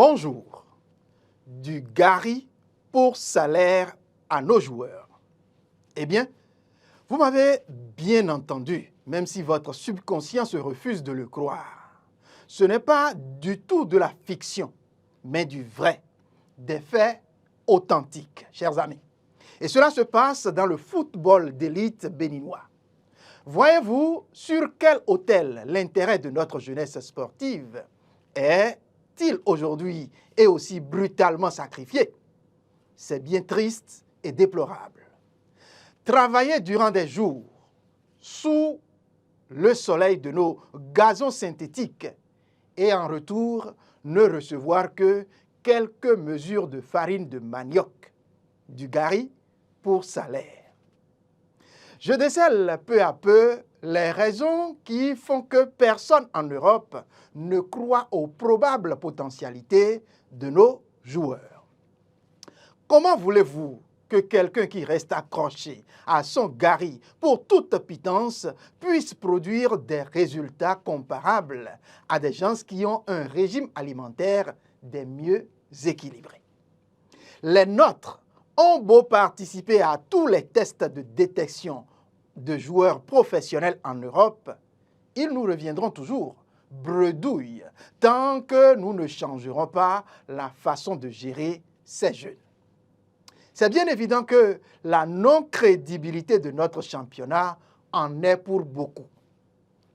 Bonjour. Du Gary pour salaire à nos joueurs. Eh bien, vous m'avez bien entendu, même si votre subconscient se refuse de le croire. Ce n'est pas du tout de la fiction, mais du vrai, des faits authentiques, chers amis. Et cela se passe dans le football d'élite béninois. Voyez-vous sur quel autel l'intérêt de notre jeunesse sportive est-il aujourd'hui et aussi brutalement sacrifié? C'est bien triste et déplorable. Travailler durant des jours sous le soleil de nos gazons synthétiques et en retour ne recevoir que quelques mesures de farine de manioc, du Gary pour salaire. Je décèle peu à peu les raisons qui font que personne en Europe ne croit aux probables potentialités de nos joueurs. Comment voulez-vous que quelqu'un qui reste accroché à son Gary pour toute pitance puisse produire des résultats comparables à des gens qui ont un régime alimentaire des mieux équilibrés? Les nôtres ont beau participer à tous les tests de détection de joueurs professionnels en Europe, ils nous reviendront toujours bredouilles tant que nous ne changerons pas la façon de gérer ces jeunes. C'est bien évident que la non-crédibilité de notre championnat en est pour beaucoup.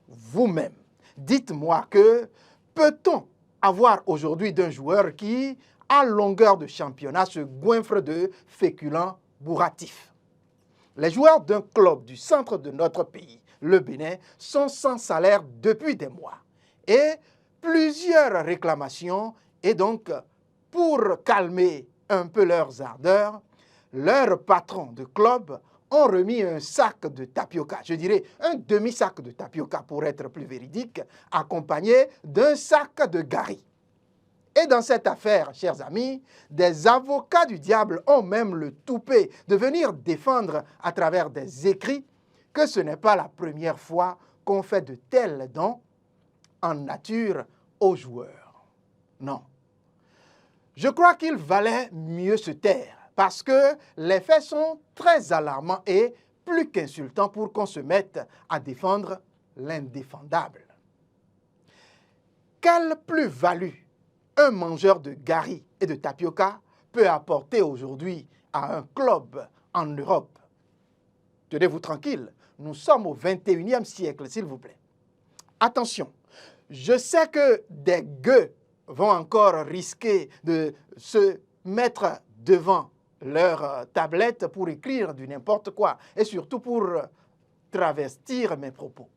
Vous-même, dites-moi que peut-on avoir aujourd'hui d'un joueur qui, à longueur de championnat, se goinfre de féculents bourratifs? Les joueurs d'un club du centre de notre pays, le Bénin, sont sans salaire depuis des mois. Et plusieurs réclamations, et donc pour calmer un peu leurs ardeurs, leurs patrons de club ont remis un sac de tapioca, je dirais un demi-sac de tapioca pour être plus véridique, accompagné d'un sac de Gary. Et dans cette affaire, chers amis, des avocats du diable ont même le toupet de venir défendre à travers des écrits que ce n'est pas la première fois qu'on fait de tels dons en nature aux joueurs. Non. Je crois qu'il valait mieux se taire parce que les faits sont très alarmants et plus qu'insultants pour qu'on se mette à défendre l'indéfendable. Quelle plus-value un mangeur de Gary et de tapioca peut apporter aujourd'hui à un club en Europe? Tenez-vous tranquille, nous sommes au 21e siècle, s'il vous plaît. Attention, je sais que des gueux vont encore risquer de se mettre devant leur tablette pour écrire du n'importe quoi et surtout pour travestir mes propos.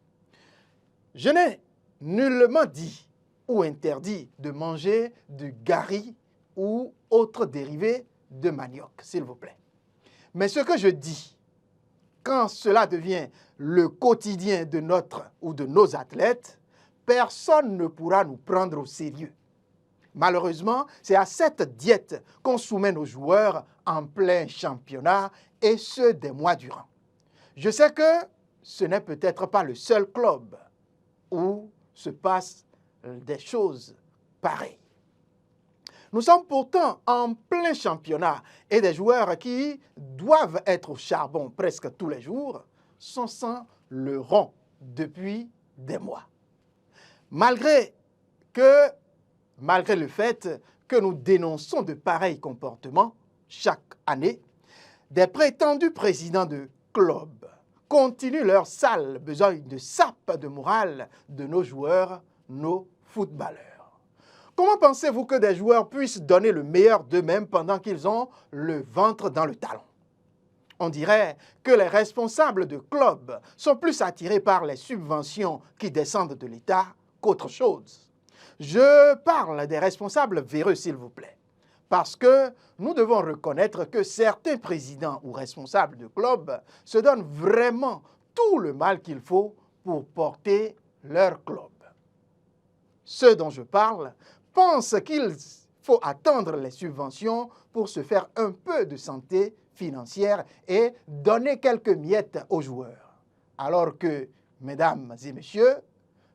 Je n'ai nullement dit ou interdit de manger du Gary ou autre dérivé de manioc, s'il vous plaît. Mais ce que je dis, quand cela devient le quotidien de notre ou de nos athlètes, personne ne pourra nous prendre au sérieux. Malheureusement, c'est à cette diète qu'on soumet nos joueurs en plein championnat et ce, des mois durant. Je sais que ce n'est peut-être pas le seul club où se passe des choses pareilles. Nous sommes pourtant en plein championnat et des joueurs qui doivent être au charbon presque tous les jours sont sans le rond depuis des mois. Malgré le fait que nous dénonçons de pareils comportements chaque année, des prétendus présidents de clubs continuent leur sale besogne de sape de morale de nos joueurs, nos footballeurs. Comment pensez-vous que des joueurs puissent donner le meilleur d'eux-mêmes pendant qu'ils ont le ventre dans le talon? On dirait que les responsables de clubs sont plus attirés par les subventions qui descendent de l'État qu'autre chose. Je parle des responsables véreux, s'il vous plaît, parce que nous devons reconnaître que certains présidents ou responsables de clubs se donnent vraiment tout le mal qu'il faut pour porter leur club. Ceux dont je parle pensent qu'il faut attendre les subventions pour se faire un peu de santé financière et donner quelques miettes aux joueurs. Alors que, mesdames et messieurs,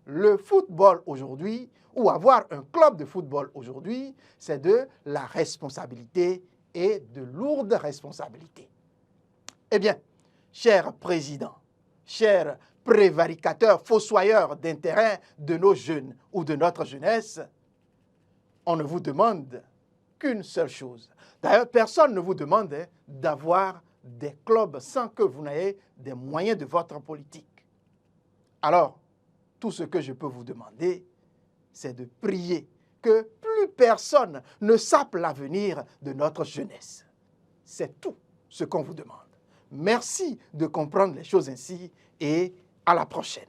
le football aujourd'hui, ou avoir un club de football aujourd'hui, c'est de la responsabilité et de lourdes responsabilités. Eh bien, cher président, chers prévaricateurs, fossoyeurs d'intérêt de nos jeunes ou de notre jeunesse, on ne vous demande qu'une seule chose. D'ailleurs, personne ne vous demande d'avoir des clubs sans que vous n'ayez des moyens de votre politique. Alors, tout ce que je peux vous demander, c'est de prier que plus personne ne sape l'avenir de notre jeunesse. C'est tout ce qu'on vous demande. Merci de comprendre les choses ainsi et à la prochaine.